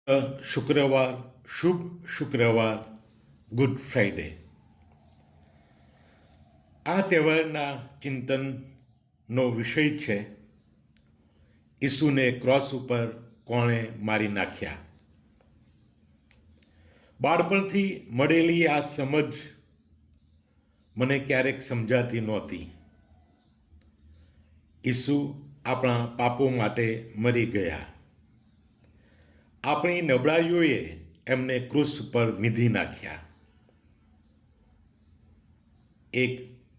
શુક્રવાર, શુભ શુક્રવાર, good Friday. આ તહેવારના ચિંતનનો વિષય છે ઈસુને ક્રોસ ઉપર કોણે મારી નાખ્યા. બાળપણથી મળેલી આ સમજ મને ક્યારેક સમજાતી નહોતી. ઈસુ આપણા પાપો માટે મરી ગયા. આપણી નબળાઈઓએ એમને ક્રૂસ પર વીંધી નાખ્યા. એક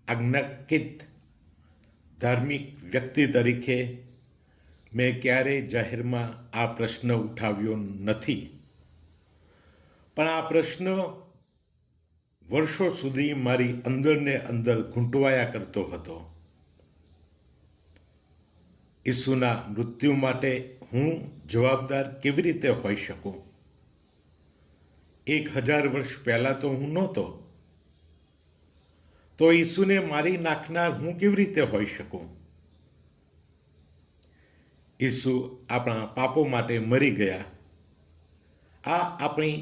આજ્ઞાકિત ધાર્મિક વ્યક્તિ તરીકે મેં ક્યારેય જાહેરમાં આ પ્રશ્ન ઉઠાવ્યો નથી, પણ આ પ્રશ્ન વર્ષો સુધી મારી અંદરને અંદર ઘૂંટવાયા કરતો હતો. ઈસુના મૃત્યુ માટે હું જવાબદાર કેવી રીતે હોઈ શકું? 1000 વર્ષ પહેલાં તો હું નહોતો, તો ઈસુને મારી નાખનાર હું કેવી રીતે હોઈ શકું? ઈસુ આપણા પાપો માટે મરી ગયા. આ આપણી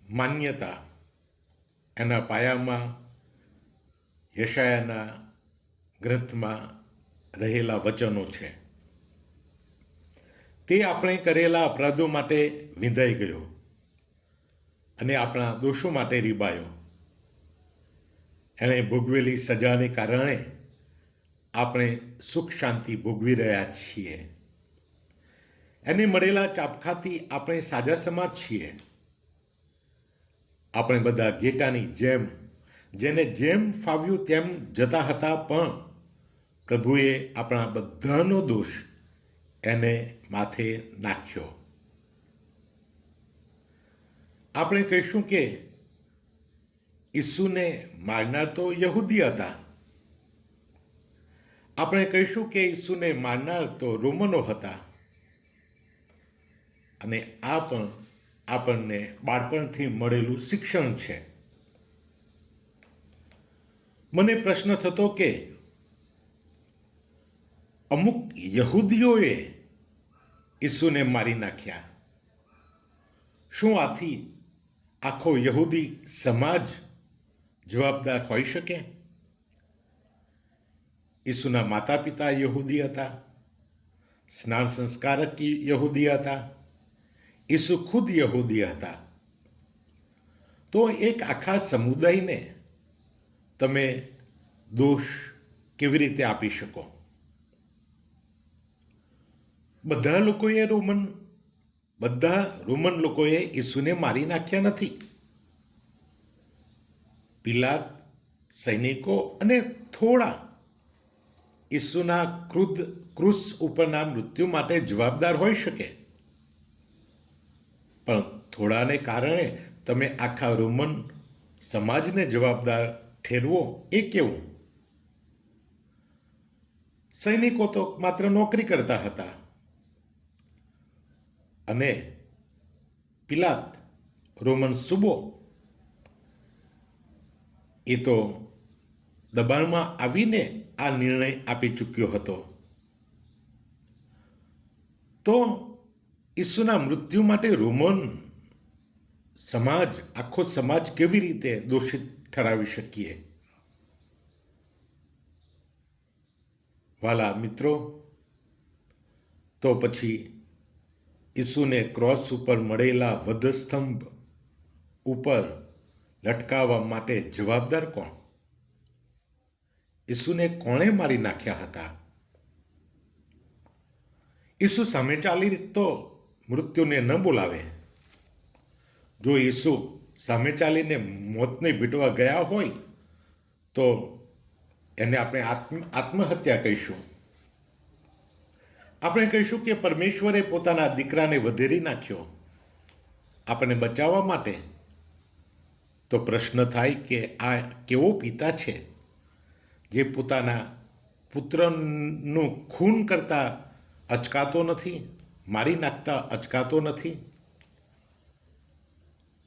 માન્યતા એના પાયામાં યશાયાના ગ્રંથમાં રહેલા વચનો છે. તે આપણે કરેલા અપરાધો માટે વિંધાઈ ગયો અને આપણા દોષો માટે રીબાયો. એણે ભોગવેલી સજાને કારણે આપણે સુખ શાંતિ ભોગવી રહ્યા છીએ. એને મળેલા ચાબખાથી આપણે સાજા સમાજ છીએ. આપણે બધા ઘેટાની જેમ જેને જેમ ફાવ્યું તેમ જતા હતા, પણ પ્રભુએ આપણા બધાનો દોષ એને માથે નાખ્યો. આપણે કહીશું કે ઈસુને મારનાર તો યહૂદી હતા. આપણે કહીશું કે ઈસુને મારનાર તો રોમનો હતા. અને આ પણ આપણને બાળપણથી મળેલું શિક્ષણ છે. મને પ્રશ્ન થતો કે અમુક યહૂદીઓએ ઈસુને મારી નાખ્યા. શું આથી આખો યહૂદી સમાજ જવાબદાર હોઈ શકે? ઈસુના માતા પિતા યહૂદી હતા, સ્નાન સંસ્કારક યહૂદી હતા, ઈસુ ખુદ યહૂદી હતા. તો એક આખા સમુદાયને તમે દોષ કેવી રીતે આપી શકો? બધા રોમન લોકોએ ઈસુને મારી નાખ્યા નથી. પિલાત, સૈનિકો અને થોડા ઈસુના ક્રૂસ ઉપરના મૃત્યુ માટે જવાબદાર હોઈ શકે, પણ થોડાને કારણે તમે આખા રોમન સમાજને જવાબદાર ઠેરવો એ કેવું? સૈનિકો તો માત્ર નોકરી કરતા હતા અને પિલાત, રોમન સુબો, એ તો દબાણમાં આવીને આ નિર્ણય આપી ચૂક્યો હતો. તો ઈસુના મૃત્યુ માટે રોમન સમાજ, આખો સમાજ કેવી રીતે દોષિત ઠરાવી શકીએ? વાલા મિત્રો, તો પછી ઈસુને ક્રોસ ઉપર મળેલા વધસ્તંભ ઉપર લટકાવવા માટે જવાબદાર કોણ? ઈસુને કોણે મારી નાખ્યા હતા? ઈસુ સામે ચાલી તો મૃત્યુને ન બોલાવે. જો ઈસુ સામે ચાલીને મોતને ભીટવા ગયા હોય તો એને આપણે આત્મહત્યા કહીશું. આપણે કહીશું કે પરમેશ્વરે પોતાના દીકરાને વધેરી નાખ્યો આપણને બચાવવા માટે. તો પ્રશ્ન થાય કે આ કેવો પિતા છે જે પોતાના પુત્રનું ખૂન કરતા અચકાતો નથી, મારી નાખતા અચકાતો નથી?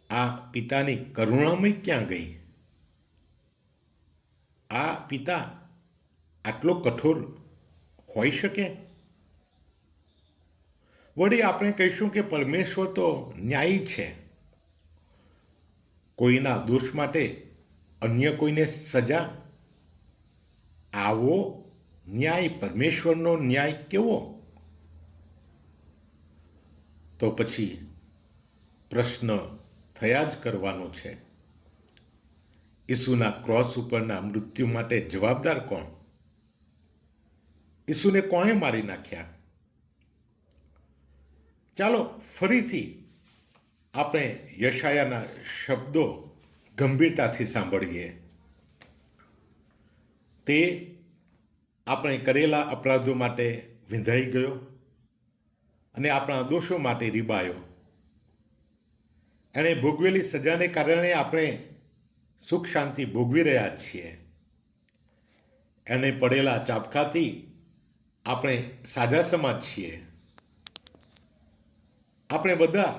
આ પિતાની કરુણામય ક્યાં ગઈ? આ પિતા આટલો કઠોર હોઈ શકે? વળી આપણે કહીશું કે પરમેશ્વર તો ન્યાયી છે. કોઈના દોષ માટે અન્ય કોઈને સજા, આવો ન્યાય, પરમેશ્વરનો ન્યાય કેવો? તો પછી પ્રશ્ન થયા જ કરવાનો છે, ઈસુના ક્રોસ ઉપરના મૃત્યુ માટે જવાબદાર કોણ? ઈસુને કોણે મારી નાખ્યા? ચાલો ફરીથી આપણે યશાયાના શબ્દો ગંભીરતાથી સાંભળીએ. તે આપણે કરેલા અપરાધો માટે વિંધાઈ ગયો અને આપણા દોષો માટે રીબાયો. એણે ભોગવેલી સજાને કારણે આપણે સુખ શાંતિ ભોગવી રહ્યા છીએ. એને પડેલા ચાબખાથી આપણે સાજા સમાજ છીએ. આપણે બધા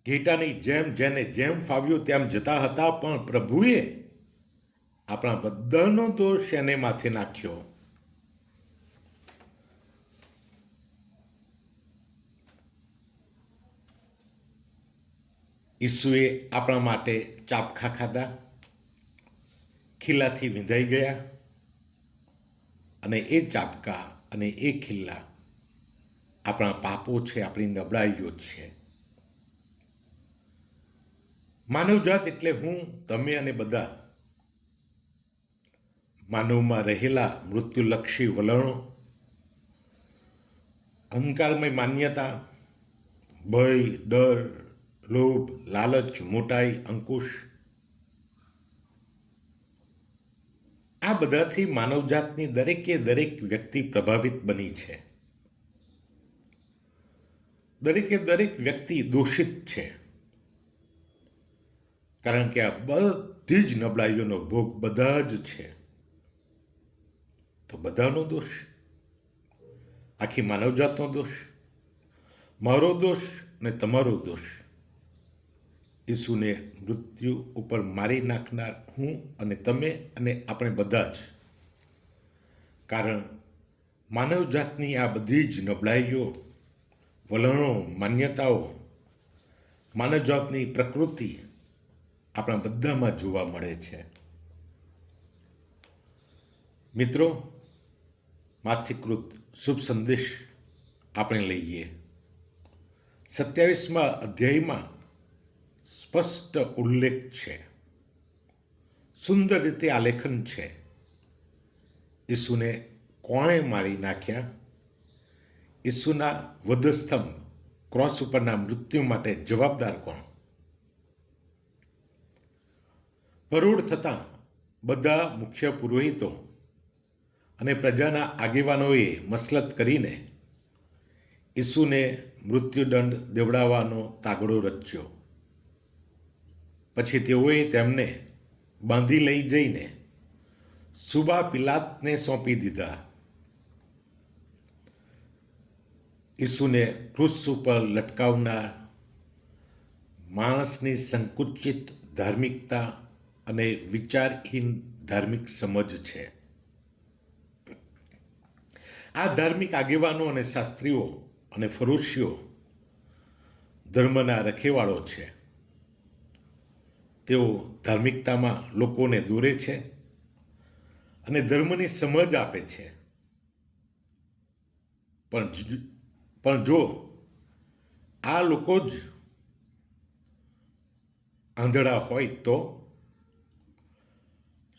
ઘેટાની જેમ જેને જેમ ફાવ્યું તેમ જતા હતા, પણ પ્રભુએ આપણા બધાનો દોષ એને માથે નાખ્યો. ઈસુએ આપણા માટે ચાબખા ખાધા, ખીલાથી વિંધાઈ ગયા, અને એ ચાબકા અને એ ખીલ્લા આપણા પાપો છે, આપણી નબળાઈઓ છે. માનવજાત એટલે હું, તમે અને બધા માનવમાં રહેલા મૃત્યુલક્ષી વલણો, અહંકારમય માન્યતા, ભય, ડર, લોભ, લાલચ, મોટાઈ, અંકુશ, આ બધાથી માનવજાતની દરેકે દરેક વ્યક્તિ પ્રભાવિત બની છે. દરેકે દરેક વ્યક્તિ દોષિત છે, કારણ કે આ બધી જ નબળાઈઓનો ભોગ બધા જ છે. તો બધાનો દોષ, આખી માનવજાતનો દોષ, મારો દોષ અને તમારો દોષ. ઈસુને મૃત્યુ ઉપર મારી નાખનાર હું અને તમે અને આપણે બધા જ. કારણ માનવજાતની આ બધી જ નબળાઈઓ, વલણો, માન્યતાઓ, માનવજાતની પ્રકૃતિ આપણા બધામાં જોવા મળે છે. મિત્રો, માથીકૃત શુભ સંદેશ આપણે લઈએ. 27મા અધ્યાયમાં સ્પષ્ટ ઉલ્લેખ છે, સુંદર રીતે આલેખન છે. ઈસુને કોણે મારી નાખ્યા? ઈસુના વધસ્તંભ, ક્રોસ ઉપરના મૃત્યુ માટે જવાબદાર કોણ? પરોઢ થતાં બધા મુખ્ય પુરોહિતો અને પ્રજાના આગેવાનોએ મસલત કરીને ઈસુને મૃત્યુદંડ દેવડાવવાનો તાગડો રચ્યો. પછી તેઓએ તેમને બાંધી લઈ જઈને સુબા પિલાતને સોંપી દીધા. ઈસુને ક્રૂસ ઉપર લટકાવનાર માણસની સંકુચિત ધાર્મિકતા અને વિચારહીન ધાર્મિક સમજ છે. આ ધાર્મિક આગેવાનો અને શાસ્ત્રીઓ અને ફરોશીઓ ધર્મના રખેવાળો છે. તેઓ ધાર્મિકતામાં લોકોને દોરે છે અને ધર્મની સમજ આપે છે. પણ જો આ લોકો જ આંધળા હોય તો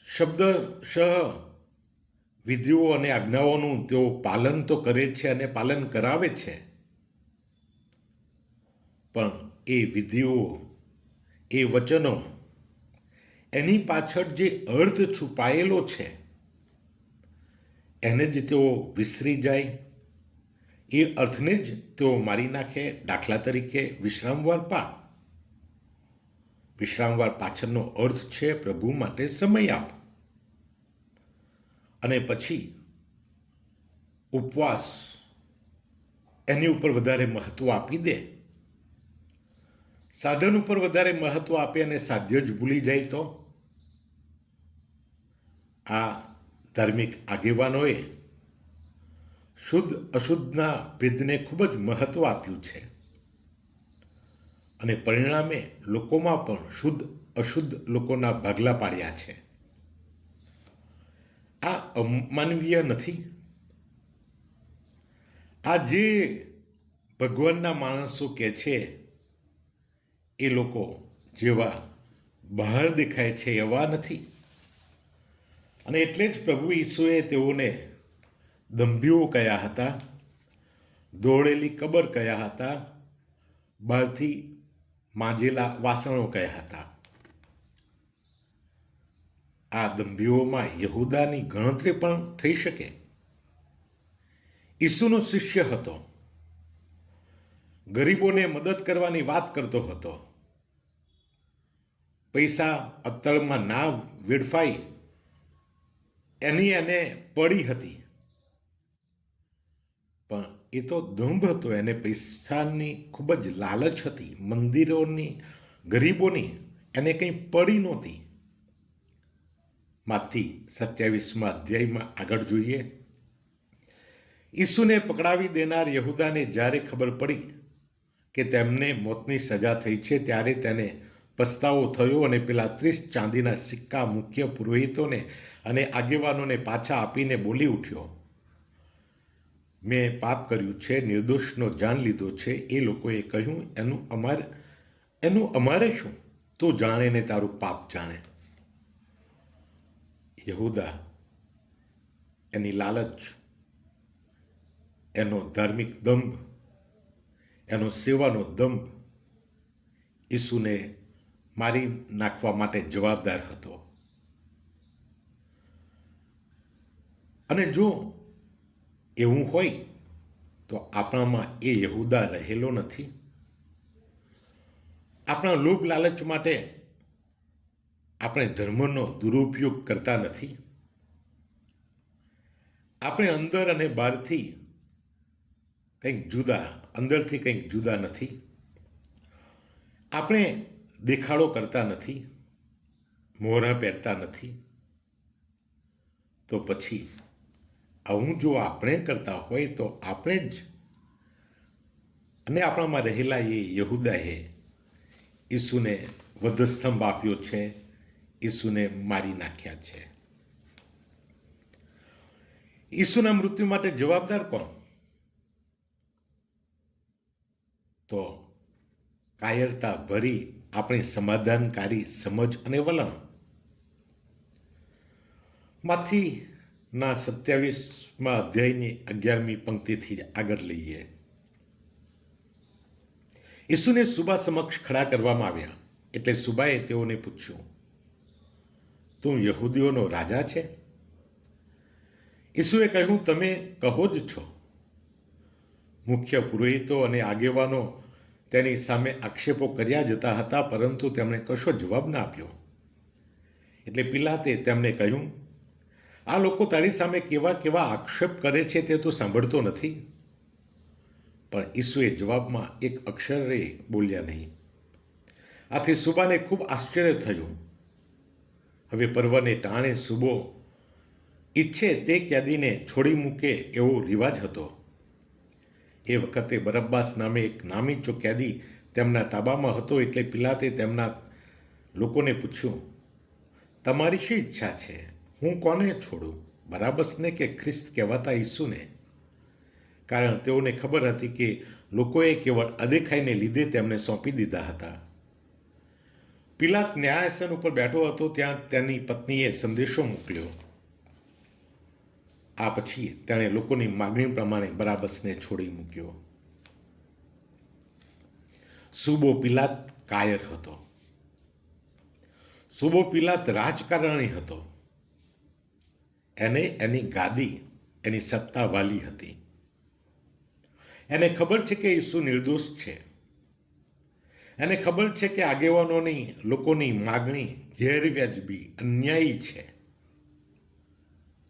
શબ્દશઃ વિધિઓ અને આજ્ઞાઓનું તેઓ પાલન તો કરે છે અને પાલન કરાવે છે, પણ એ વિધિઓ, એ વચનો, એની પાછળ જે અર્થ છુપાયેલો છે એને જ તેઓ વિસરી જાય, એ અર્થને જ તેઓ મારી નાખે. દાખલા તરીકે વિશ્રામવાર પાછળનો અર્થ છે પ્રભુ માટે સમય આપ. અને પછી ઉપવાસ, એની ઉપર વધારે મહત્વ આપી દે. સાધન ઉપર વધારે મહત્વ આપે અને સાધ્ય જ ભૂલી જાય તો આ ધાર્મિક આગેવાનોએ શુદ્ધ અશુદ્ધના ભેદને ખૂબ જ મહત્વ આપ્યું છે અને પરિણામે લોકોમાં પણ શુદ્ધ અશુદ્ધ લોકોના ભાગલા પાડ્યા છે. આ અમાનવીય નથી. આ જે ભગવાનના માણસો કહે છે એ લોકો જેવા બહાર દેખાય છે એવા નથી. અને એટલે જ પ્રભુ ઈસુએ તેઓને દંભીઓ કહ્યા હતા, દોડેલી કબર કહ્યા હતા, બહારથી માંજેલા વાસણો કહ્યા હતા. આ દંભીઓમાં યહૂદાની ગણતરી પણ થઈ શકે. ઈસુનો શિષ્ય હતો, ગરીબોને મદદ કરવાની વાત કરતો હતો, પૈસા અત્તરમાં ના વેડફાય એની એને પડી હતી. પણ એ તો દંભ હતો, એને પૈસાની ખૂબ જ લાલચ હતી. મંદિરોની, ગરીબોની એને કંઈ પડી નહોતી. માથી 27મા અધ્યાયમાં આગળ જોઈએ. ઈસુને પકડાવી દેનાર યહૂદાને જ્યારે ખબર પડી કે તેમને મોતની સજા થઈ છે, ત્યારે તેને પસ્તાવો થયો અને પેલા 30 ચાંદીના સિક્કા મુખ્ય પુરોહિતોને અને આગેવાનોને પાછા આપીને બોલી ઉઠ્યો, મેં પાપ કર્યું છે, નિર્દોષનો જાન લીધો છે. એ લોકોએ કહ્યું, એનું અમારે શું? તું જાણે ને તારું પાપ જાણે. યહૂદા, એની લાલચ, એનો ધાર્મિક દંભ, એનો સેવાનો દંભ ઈસુને મારી નાખવા માટે જવાબદાર હતો. અને જો એવું હોય તો આપણામાં એ યહૂદા રહેલો નથી. આપણા લોભ લાલચ માટે આપણે ધર્મનો દુરુપયોગ કરતા નથી. આપણે અંદર અને બહારથી કંઈક જુદા, અંદરથી કંઈક જુદા નથી. આપણે દેખાડો કરતા નથી, મોહરા પહેરતા નથી. તો પછી આવું જો આપણે કરતા હોય તો આપણે જ અને આપણામાં રહેલા એ યહૂદાએ ઈસુને વધસ્તંભ આપ્યો છે, ઈસુને મારી નાખ્યા છે. ઈસુના મૃત્યુ માટે જવાબદાર કોણ? તો કાયરતા ભરી આપણી સમાધાનકારી સમજ અને વલણ. માથીના 27મા અધ્યાયની 11મી પંક્તિથી આગળ લઈએ. ઈસુને સુબા સમક્ષ ખડા કરવામાં આવ્યા. એટલે સુબાએ તેઓને પૂછ્યું, તું યહૂદીઓનો રાજા છે? ઈસુએ કહ્યું, તમે કહો જ છો. મુખ્ય પુરોહિતો અને આગેવાનો તેની સામે આક્ષેપો કર્યા જતા હતા, પરંતુ તેમણે કશો જવાબ ના આપ્યો. એટલે પિલાતે તેમને કહ્યું, આ લોકો તારી સામે કેવા કેવા આક્ષેપ કરે છે તે તું સાંભળતો નથી? પણ ઈસુએ જવાબમાં એક અક્ષરે બોલ્યા નહીં. આથી સુબાને ખૂબ આશ્ચર્ય થયું. હવે પર્વને ટાણે સુબો ઈચ્છે તે કેદીને છોડી મૂકે એવો રિવાજ હતો. એ વખતે બરબ્બાસ નામે એક નામીચો કેદી તેમના તાબામાં હતો. એટલે પિલાતે તેમના લોકોને પૂછ્યું, તમારી શી ઈચ્છા છે? હું કોને છોડું, બરાબસને કે ખ્રિસ્ત કહેવાતા ઈસુને? કારણ તેઓને ખબર હતી કે લોકોએ કેવળ અદેખાઈને લીધે તેમને સોંપી દીધા હતા. પિલાત ન્યાયાસન ઉપર બેઠો હતો. ત્યાં તેની પત્નીએ સંદેશો મોકલ્યો. આ પછી તેણે લોકોની માગણી પ્રમાણે બરાબસને છોડી મૂક્યો. સુબો પિલાત કાયર હતો. સુબો પિલાત રાજકારણી હતો. એને એની ગાદી, એની સત્તા વાલી હતી. એને ખબર છે કે ઈસુ નિર્દોષ છે. એને ખબર છે કે આગેવાનોની, લોકોની માગણી ગેરવ્યાજબી, અન્યાયી છે.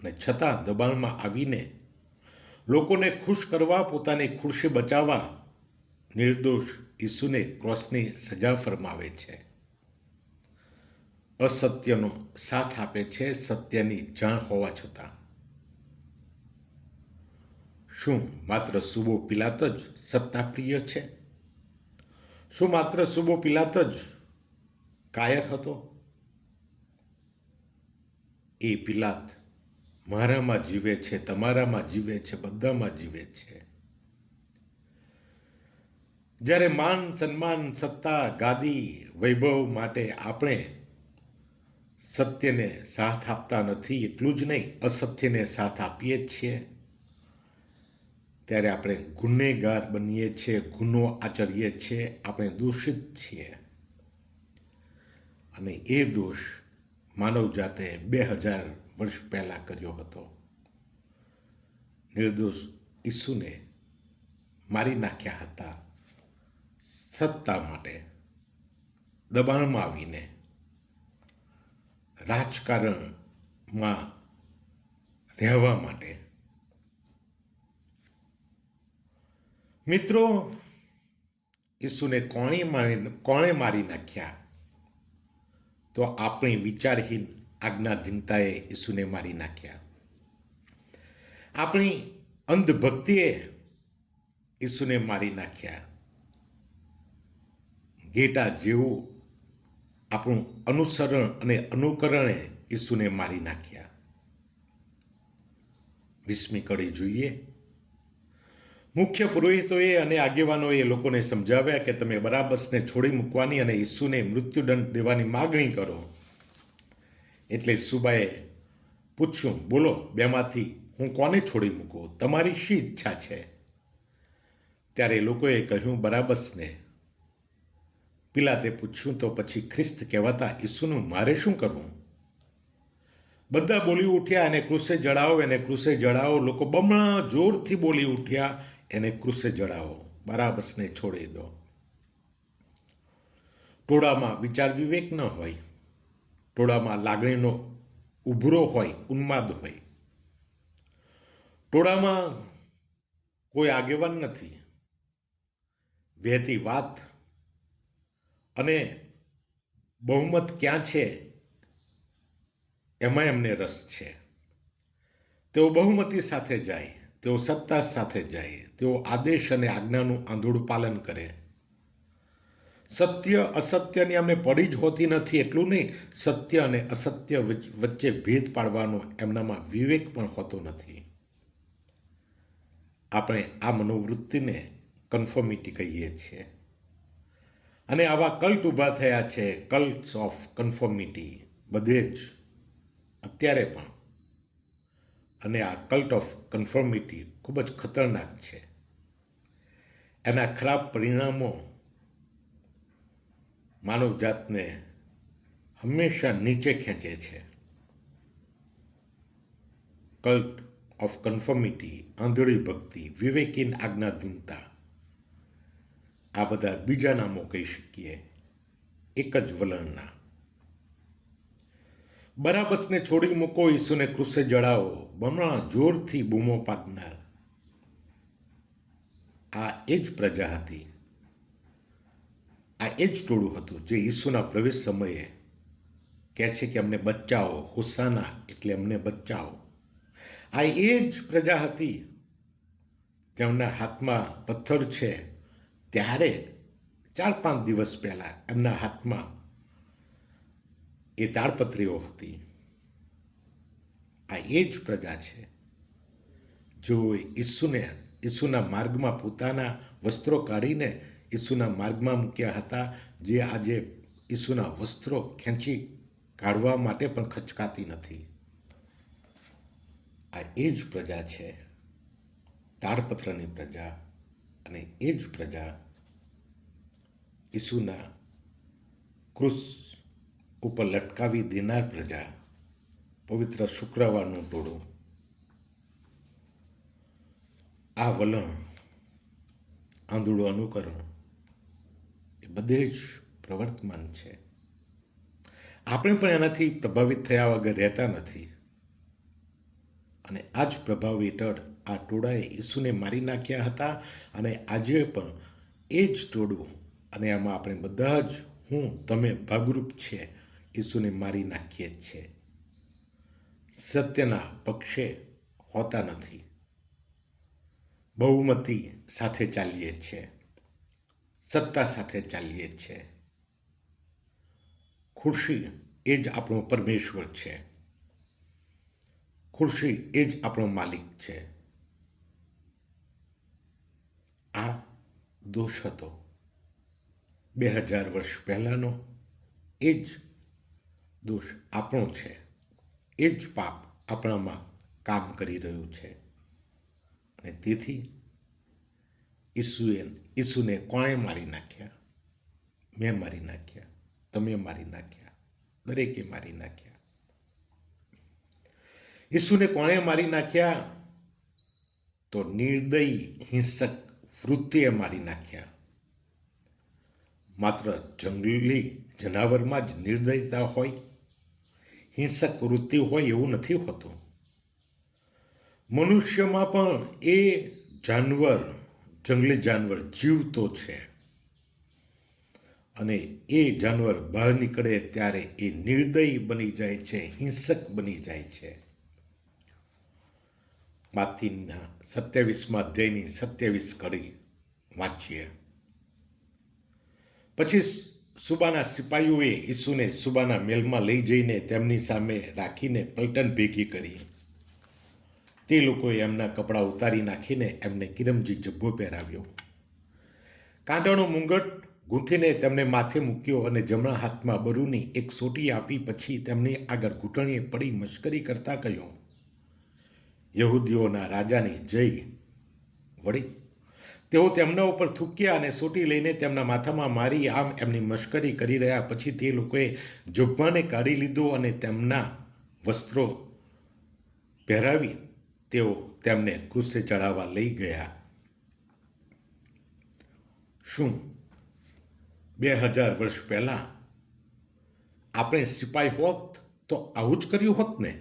અને છતાં દબાણમાં આવીને લોકોને ખુશ કરવા, પોતાની ખુરશી બચાવવા નિર્દોષ ઈસુને ક્રોસની સજા ફરમાવે છે. અસત્યનો સાથ આપે છે, સત્યની જાણ હોવા છતાં. શું માત્ર સુબો પિલાત જ સત્તાપ્રિય છે? શું માત્ર સુબો પિલાત જ કાયર હતો? એ પિલાત મારામાં જીવે છે, તમારામાં જીવે છે, બધામાં જીવે છે. જ્યારે માન, સન્માન, સત્તા, ગાદી, વૈભવ માટે આપણે સત્યને સાથ આપતા નથી, એટલું જ નહીં અસત્યને સાથ આપીએ જ છીએ, ત્યારે આપણે ગુનેગાર બનીએ છીએ, ગુનો આચરીએ છીએ, આપણે દોષિત છીએ. અને એ દોષ માનવજાતે 2000 વર્ષ પહેલાં કર્યો હતો. નિર્દોષ ઈસુને મારી નાખ્યા હતા સત્તા માટે, દબાણમાં આવીને, રાજકારણમાં રહેવા માટે. મિત્રો, ઈસુને કોણે મારી નાખ્યા? તો આપણી વિચારહીન આજ્ઞાધીનતાએ ઈસુને મારી નાખ્યા. આપણી અંધભક્તિએ ઈસુને મારી નાખ્યા. ઘેટા જેવું આપણું અનુસરણ અને અનુકરણે ઈસુને મારી નાખ્યા. 20મી કડી જોઈએ. મુખ્ય પુરોહિતોએ અને આગેવાનોએ લોકોને સમજાવ્યા કે તમે બરાબસને છોડી મૂકવાની અને ઈસુને મૃત્યુદંડ દેવાની માગણી કરો. એટલે સુબાએ પૂછ્યું, બોલો, બેમાંથી હું કોને છોડી મૂકું? તમારી શી ઈચ્છા છે? ત્યારે લોકોએ કહ્યું, બરાબસને. પિલાતે પૂછ્યું, તો પછી ખ્રિસ્ત કહેવાતા ઈસુનું મારે શું કરવું? બધા બોલી ઉઠ્યા, એને ક્રૂસે જડાવો, એને ક્રૂસે જડાવો. લોકો બમણા જોરથી બોલી ઉઠ્યા, એને ક્રૂસે જડાવો, બરાબસને છોડી દો. ટોળામાં વિચાર વિવેક ન હોય, ટોળામાં લાગણીનો ઉભરો હોય, ઉન્માદ હોય, ટોળામાં કોઈ આગેવાન નથી, વહેતી વાત અને બહુમત ક્યાં છે એમાં એમને રસ છે. તેઓ બહુમતી સાથે જાય, તેઓ સત્તા સાથે જાય, તેઓ આદેશ અને આજ્ઞાનું આંધળું પાલન કરે. સત્ય અસત્યની અમને પડી જ હોતી નથી. એટલું નહીં, સત્ય અને અસત્ય વચ્ચે ભેદ પાડવાનો એમનામાં વિવેક પણ હોતો નથી. આપણે આ મનોવૃત્તિને કન્ફર્મિટી કહીએ છીએ. અને આવા કલ્ટ ઊભા થયા છે, કલ્ટ્સ ઓફ કન્ફર્મિટી, બધે જ અત્યારે પણ. અને આ કલ્ટ ઓફ કન્ફર્મિટી ખૂબ જ ખતરનાક છે. એના ખરાબ પરિણામો માનવજાતને હંમેશા નીચે ખેંચે છે. કલ્ટ ઓફ કન્ફર્મિટી, આંધળી ભક્તિ, વિવેકહીન આજ્ઞાધીનતા, આ બધા બીજા નામો કહી શકીએ એક જ વલણના. બરાબસને છોડી મૂકો, ઈસુને ક્રૂસે જડાવો, બમણા જોરથી બૂમો પાડનાર. આ એ જ પ્રજા હતી, આ એ જ ટોળું હતું જે ઈસુના પ્રવેશ સમયે કહે છે કે અમને બચાવો, હોસાના એટલે અમને બચાવો. આ એ જ પ્રજા હતી જેમના હાથમાં પથ્થર છે, ત્યારે 4-5 દિવસ પહેલા એમના હાથમાં એ તાડપત્રીઓ હતી. આ એ જ પ્રજા છે જેઓ ઈસુના માર્ગમાં પોતાના વસ્ત્રો કાઢીને ઈસુના માર્ગમાં મૂક્યા હતા, જે આજે ઈસુના વસ્ત્રો ખેંચી કાઢવા માટે પણ ખચકાતી નથી. આ એ જ પ્રજા છે, તાડપત્રની પ્રજા. અને એ જ પ્રજા ઈસુના ક્રૂસ ઉપર લટકાવી દેનાર પ્રજા, પવિત્ર શુક્રવારનું ટોળું. આ વલણ, આંધળું અનુકરણ એ બધે જ પ્રવર્તમાન છે. આપણે પણ એનાથી પ્રભાવિત થયા વગર રહેતા નથી. અને આ જ પ્રભાવ હેઠળ આ ટોળાએ ઈસુને મારી નાખ્યા હતા. અને આજે પણ એ જ ટોળું, અને આમાં આપણે બધા જ, હું, તમે ભાગરૂપ છે, ઈસુને મારી નાખીએ જ છે. સત્યના પક્ષે હોતા નથી. બહુમતી સાથે ચાલીએ છીએ, સત્તા સાથે ચાલીએ છીએ. ખુરશી એ જ આપણો પરમેશ્વર છે. ખુરશી એ જ આપણો માલિક છે. આ દોષ હતો 2000 વર્ષ પહેલાંનો. એ જ દોષ આપણો છે. એ જ પાપ આપણામાં કામ કરી રહ્યું છે. અને તેથી ઈસુને કોણે મારી નાખ્યા? મેં મારી નાખ્યા, તમે મારી નાખ્યા, દરેકે મારી નાખ્યા. ઈસુને કોણે મારી નાખ્યા? તો નિર્દયી હિંસક વૃત્તિએ મારી નાખ્યા. માત્ર જંગલી જનાવરમાં જ નિર્દયતા હોય, હિંસક વૃત્તિ હોય એવું નથી હોતું. મનુષ્યમાં પણ એ જાનવર, જંગલી જાનવર જીવતો છે. અને એ જાનવર બહાર નીકળે ત્યારે એ નિર્દયી બની જાય છે, હિંસક બની જાય છે. માથીના 27મા અધ્યાયની 27 કડી વાંચીએ. પછી સુબાના સિપાહીઓએ ઈસુને સુબાના મહેલમાં લઈ જઈને તેમની સામે રાખીને પલટન ભેગી કરી. તે લોકોએ એમના કપડાં ઉતારી નાખીને એમને કિરમજી જબ્બો પહેરાવ્યો, કાંટાનો મુંગટ ગૂંથીને તેમને માથે મૂક્યો અને જમણા હાથમાં બરુની એક સોટી આપી. પછી તેમની આગળ ઘૂંટણીએ પડી મશ્કરી કરતા કહ્યું, યહૂદીઓના રાજાની જય. વળી તેઓ તેમના ઉપર થૂક્યા અને સોટી લઈને તેમના માથામાં મારી આમ એમની મશ્કરી કરી રહ્યા. પછી તે લોકોએ જબ્બાને કાઢી લીધો અને તેમના વસ્ત્રો પહેરાવી તેઓ તેમને ક્રૂસે ચડાવવા લઈ ગયા. શું 2000 વર્ષ પહેલાં આપણે સિપાઈ હોત તો આવું જ કર્યું હોત ને?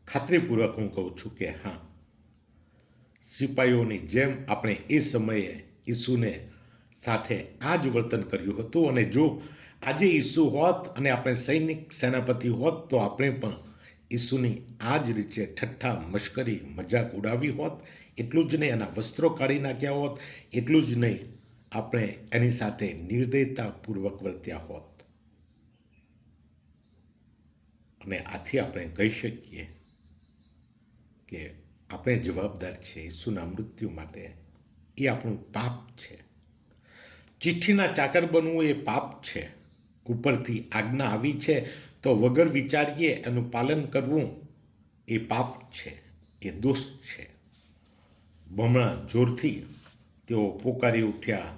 ખાતરીપૂર્વક હું કહું છું કે હા, સિપાઈઓની જેમ આપણે એ સમયે ઈસુને સાથે આ જ વર્તન કર્યું હતું. અને જો આજે ઈસુ હોત અને આપણે સૈનિક સેનાપતિ હોત તો આપણે પણ ઈસુની આ જ રીતે ઠઠ્ઠા, મશ્કરી, મજાક ઉડાવી હોત. એટલું જ નહીં, એના વસ્ત્રો કાઢી નાખ્યા હોત. એટલું જ નહીં, આપણે એની સાથે નિર્દયતાપૂર્વક વર્ત્યા હોત. અને આથી આપણે કહી શકીએ કે આપણે જવાબદાર છે ઈસુના મૃત્યુ માટે. એ આપણું પાપ છે. ચિઠ્ઠીના ચાકર બનવું એ પાપ છે. ઉપરથી આજ્ઞા આવી છે તો વગર વિચારીએ એનું પાલન કરવું એ પાપ છે, એ દોષ છે. બમણા જોરથી તેઓ પોકારી ઉઠ્યા,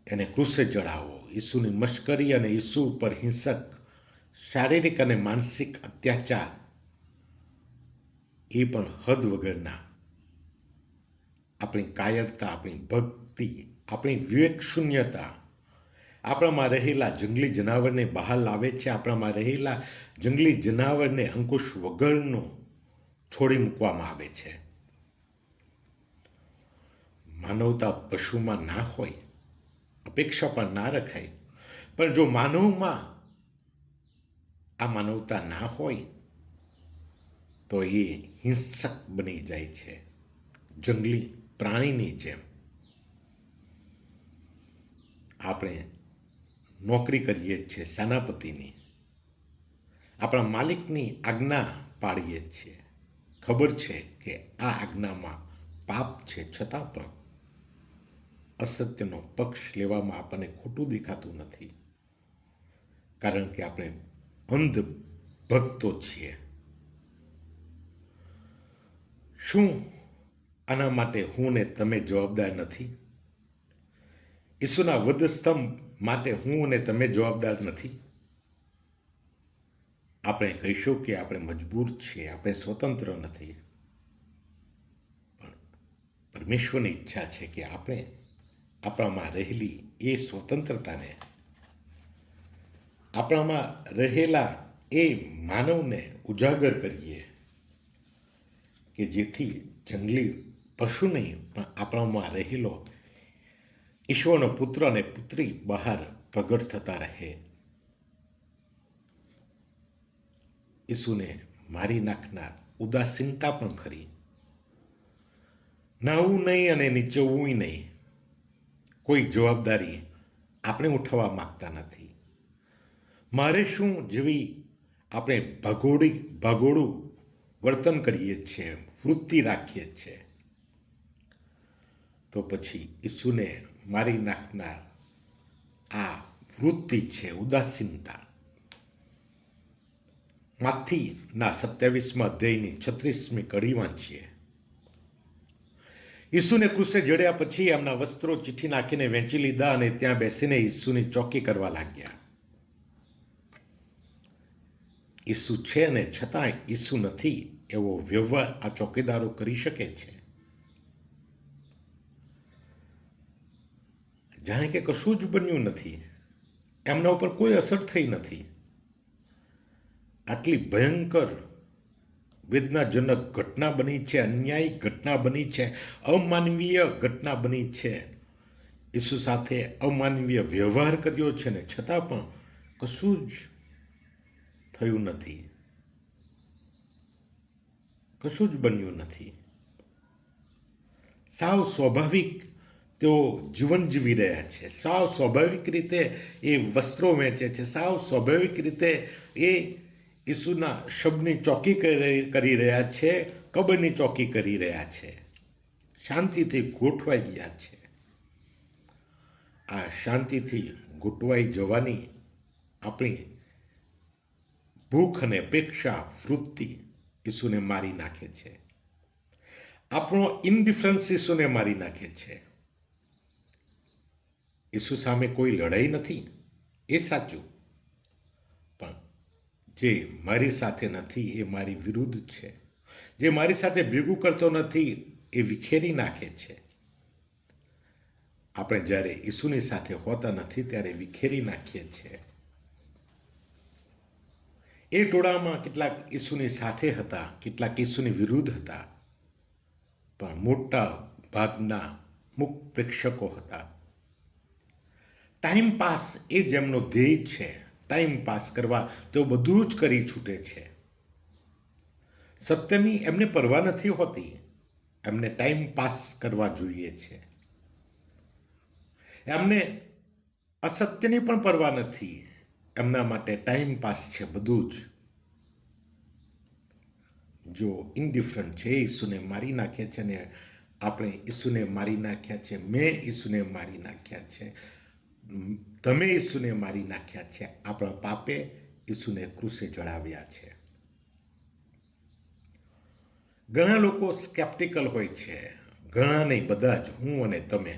એને ક્રૂસે ચડાવો. ઈસુની મશ્કરી અને ઈસુ ઉપર હિંસક શારીરિક અને માનસિક અત્યાચાર એ પણ હદ વગરના. આપણી કાયરતા, આપણી ભક્તિ, આપણી વિવેક શૂન્યતા આપણામાં રહેલા જંગલી જનાવરને બહાર લાવે છે. આપણામાં રહેલા જંગલી જનાવરને અંકુશ વગરનો છોડી મૂકવામાં આવે છે. માનવતા પશુમાં ના હોય, અપેક્ષા પણ ના રખાય. પણ જો માનવમાં આ માનવતા ના હોય તો એ હિંસક બની જાય છે, જંગલી પ્રાણીની જેમ. આપણે નોકરી કરીએ છીએ સેનાપતિની, આપણા માલિકની આજ્ઞા પાડીએ છીએ. ખબર છે કે આ આજ્ઞામાં પાપ છે, છતાં પણ અસત્યનો પક્ષ લેવામાં આપણને ખોટું દેખાતું નથી, કારણ કે આપણે અંધ ભક્તો છીએ. શું આના માટે હું ને તમે જવાબદાર નથી? ઈસુના વધસ્તંભ માટે હું અને તમે જવાબદાર નથી? આપણે કહીશું કે આપણે મજબૂર છીએ, આપણે સ્વતંત્ર નથી. પણ પરમેશ્વરની ઈચ્છા છે કે આપણે આપણામાં રહેલી એ સ્વતંત્રતાને, આપણામાં રહેલા એ માનવને ઉજાગર કરીએ કે જેથી જંગલી પશુ નહીં પણ આપણામાં રહેલો ઈશ્વરનો પુત્ર અને પુત્રી બહાર પ્રગટ થતા રહે. ઈસુને મારી નાખનાર ઉદાસીનતા પણ ખરી, નાહવું નહીં અને નીચવવું નહીં, કોઈ જવાબદારી આપણે ઉઠાવવા માગતા નથી. મારે શું જેવી આપણે ભાગોળું વર્તન કરીએ છીએ, વૃત્તિ રાખીએ છીએ, તો પછી ઈસુને મારી નાખનાર આ વૃત્તિ છે ઉદાસીનતા. માથીના 27મા અધ્યાયની 36મી કડી વાંચીએ. ઈસુને ક્રૂસે જડ્યા પછી એમના વસ્ત્રો ચીઠી નાખીને વેચી લીધા અને ત્યાં બેસીને ઈસુની ચોકી કરવા લાગ્યા. ઈસુ છે ને છતાંય ઈસુ નથી એવો વ્યવહાર આ ચોકીદારો કરી શકે છે. જાણે કે કશું જ બન્યું નથી, એમના ઉપર કોઈ અસર થઈ નથી. આટલી ભયંકર વેદનાજનક ઘટના બની છે, અન્યાયી ઘટના બની છે, અમાનવીય ઘટના બની છે. ઈસુ સાથે અમાનવીય વ્યવહાર કર્યો છે ને છતાં પણ કશું જ થયું નથી, કશું જ બન્યું નથી. સાવ સ્વાભાવિક તેઓ જીવન જીવી રહ્યા છે, સાવ સ્વાભાવિક રીતે એ વસ્ત્રો વેચે છે, સાવ સ્વાભાવિક રીતે એ ઈસુના શબની ચોકી કરી રહ્યા છે, કબરની ચોકી કરી રહ્યા છે, શાંતિથી ગોઠવાઈ ગયા છે. આ શાંતિથી ગોઠવાઈ જવાની આપણી ભૂખ અને અપેક્ષા વૃત્તિ ઈસુને મારી નાખે છે. આપણો ઇન્ડિફરન્સ ઈસુને મારી નાખે છે. ઈસુ સામે કોઈ લડાઈ નથી, એ સાચું, પણ જે મારી સાથે નથી એ મારી વિરુદ્ધ છે, જે મારી સાથે ભેગું કરતો નથી એ વિખેરી નાખે છે. આપણે જ્યારે ઈસુની સાથે હોતા નથી ત્યારે વિખેરી નાખીએ છીએ. એ ટોળામાં કેટલાક ઈસુની સાથે હતા, કેટલાક ઈસુની વિરુદ્ધ હતા, પણ મોટા ભાગના મુખ પ્રેક્ષકો હતા. ટાઈમ પાસ એ જ એમનો ધ્યેય છે. ટાઈમ પાસ કરવા તેઓ બધું જ કરી છૂટે છે. સત્યની એમને પરવા નથી હોતી, એમને ટાઈમ પાસ કરવા જોઈએ છે. એમને અસત્યની પણ પરવા નથી, એમના માટે ટાઈમ પાસ છે બધું જ. જો ઇન્ડિફરન્ટ છે, ઈસુને મારી નાખ્યા છે ને આપણે ઈસુને મારી નાખ્યા છે, મેં ઈસુને મારી નાખ્યા છે, તમે ઈસુને મારી નાખ્યા છે. આપણા પાપે ઈસુને ક્રૂસે ચડાવ્યા છે. ઘણા લોકો સ્કેપ્ટિકલ હોય છે, ઘણા નહીં, બધા જ, હું અને તમે.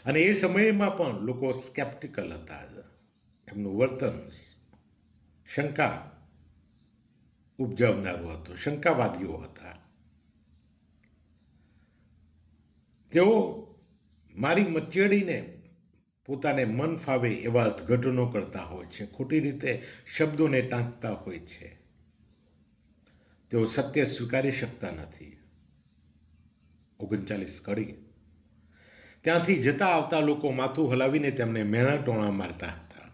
અને એ સમયમાં પણ લોકો સ્કેપ્ટિકલ હતા. એમનું વર્તન શંકા ઉપજાવનારું હતું, શંકાવાદીઓ હતા. તેઓ મારી મચેડીને પોતાને મન ફાવે એવા અર્થઘટનો કરતા હોય છે, ખોટી રીતે શબ્દોને ટાંકતા હોય છે. તેઓ સત્ય સ્વીકારી શકતા નથી. 39 કડી. ત્યાંથી જતા આવતા લોકો માથું હલાવીને તેમને મેણા ટોણા મારતા હતા.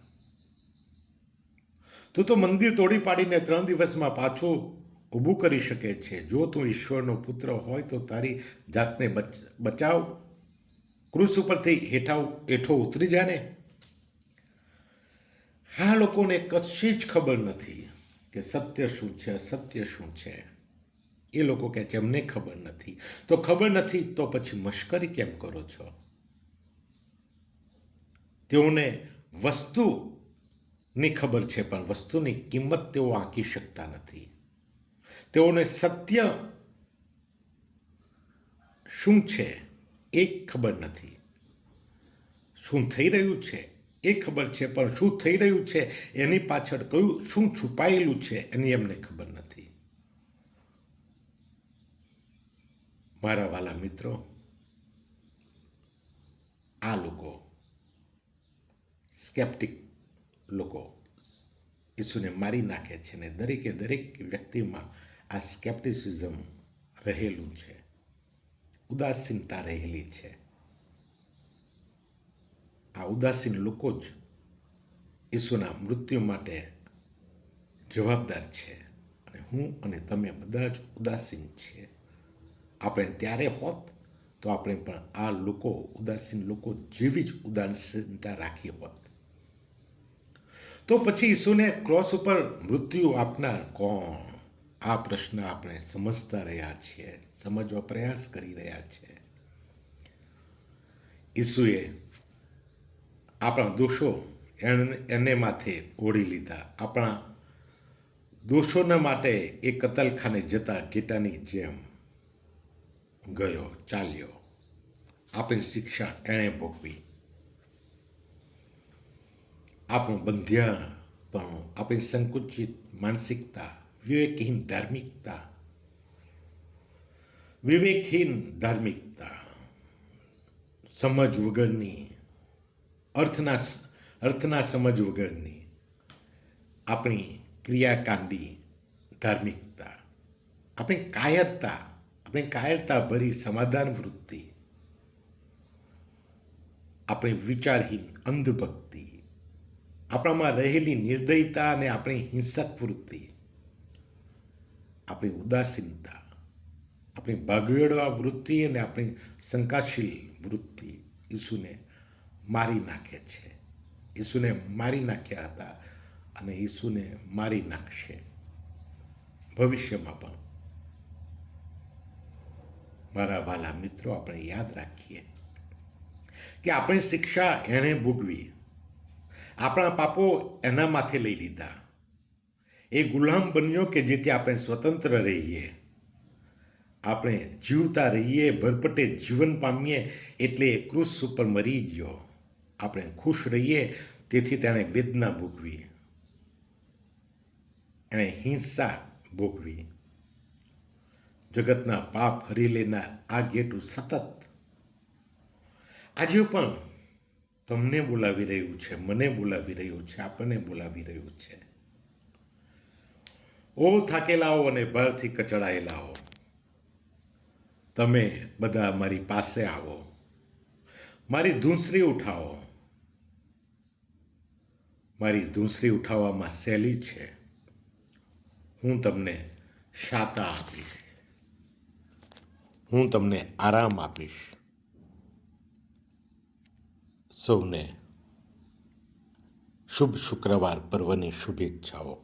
તું તો મંદિર તોડી પાડીને 3 દિવસમાં પાછું ઊભું કરી શકે છે. જો તું ઈશ્વરનો પુત્ર હોય તો તારી જાતને બચાવ, ક્રૂસ ઉપરથી હેઠો ઉતરી જાને. આ લોકોને કશી જ ખબર નથી કે સત્ય શું છે, અસત્ય શું છે. એ લોકો કહે છે એમને ખબર નથી. તો ખબર નથી તો પછી મશ્કરી કેમ કરો છો? તેઓને વસ્તુની ખબર છે, પણ વસ્તુની કિંમત તેઓ આંકી શકતા નથી. તેઓને સત્ય શું છે એ ખબર નથી. શું થઈ રહ્યું છે એ ખબર છે, પણ શું થઈ રહ્યું છે એની પાછળ કયું શું છુપાયેલું છે એની એમને ખબર નથી. મારા વાલા મિત્રો, આ લોકો સ્કેપ્ટિક લોકો ઈસુને મારી નાખે છે ને દરેકે દરેક વ્યક્તિમાં આ સ્કેપ્ટિસિઝમ રહેલું છે, ઉદાસીનતા રહેલી છે. આ ઉદાસીન લોકો જ ઈસુના મૃત્યુ માટે જવાબદાર છે. અને હું અને તમે બધા જ ઉદાસીન છીએ. આપણે ત્યારે હોત તો આપણે પણ આ લોકો ઉદાસીન લોકો જેવી જ ઉદાસીનતા રાખી હોત. તો પછી ઈસુને ક્રોસ ઉપર મૃત્યુ આપનાર કોણ? આ પ્રશ્ન આપણે સમજતા રહ્યા છીએ, સમજવા પ્રયાસ કરી રહ્યા છીએ. ઈસુએ આપણા દોષો એને માથે ઓઢી લીધા. આપણા દોષોના માટે એ કતલખાને જતા ઘેટાની જેમ ગયો, ચાલ્યો. આપણી શિક્ષા એણે ભોગવી. આપણું બંધિયાપણું, આપણી સંકુચિત માનસિકતા, વિવેકહીન ધાર્મિકતા, સમજ વગરની, અર્થના સમજ વગરની આપણી ક્રિયાકાંડી ધાર્મિકતા, આપણી કાયરતા ભરી સમાધાન વૃત્તિ, આપણી વિચારહીન અંધભક્તિ, આપણામાં રહેલી નિર્દયતા અને આપણી હિંસક વૃત્તિ, આપણી ઉદાસીનતા, આપણી ભાગવેડવા વૃત્તિ અને આપણી શંકાશીલ વૃત્તિ ઈસુને મારી નાખે છે. ઈસુને મારી નાખ્યા હતા અને ઈસુને મારી નાખશે ભવિષ્યમાં પણ. મારા વાલા મિત્રો, આપણે યાદ રાખીએ કે આપણી શિક્ષા એણે ભોગવી, આપણા પાપો એના માથે લઈ લીધા. એ ગુલામ બન્યો કે જેથી આપણે સ્વતંત્ર રહીએ, આપણે જીવતા રહીએ, ભરપટે જીવન પામીએ. એટલે ક્રૂસ ઉપર મરી ગયો. આપણે ખુશ રહીએ તેથી તેણે વેદના ભોગવી, એણે હિંસા ભોગવી. જગતના પાપ હરી લેનાર આ ઘેટું સતત આજે પણ તમને બોલાવી રહ્યું છે, મને બોલાવી રહ્યું છે, આપણને બોલાવી રહ્યું છે. ઓ થાકેલાઓ અને ભારથી કચડાયેલાઓ, તમે બધા મારી પાસે આવો, મારી ધૂંસરી ઉઠાવો. મારી ધૂંસરી ઉઠાવવામાં સહેલી છે. હું તમને શાતા આપીશ, હું તમને આરામ આપીશ. સૌને શુભ શુક્રવાર પર્વની શુભેચ્છાઓ.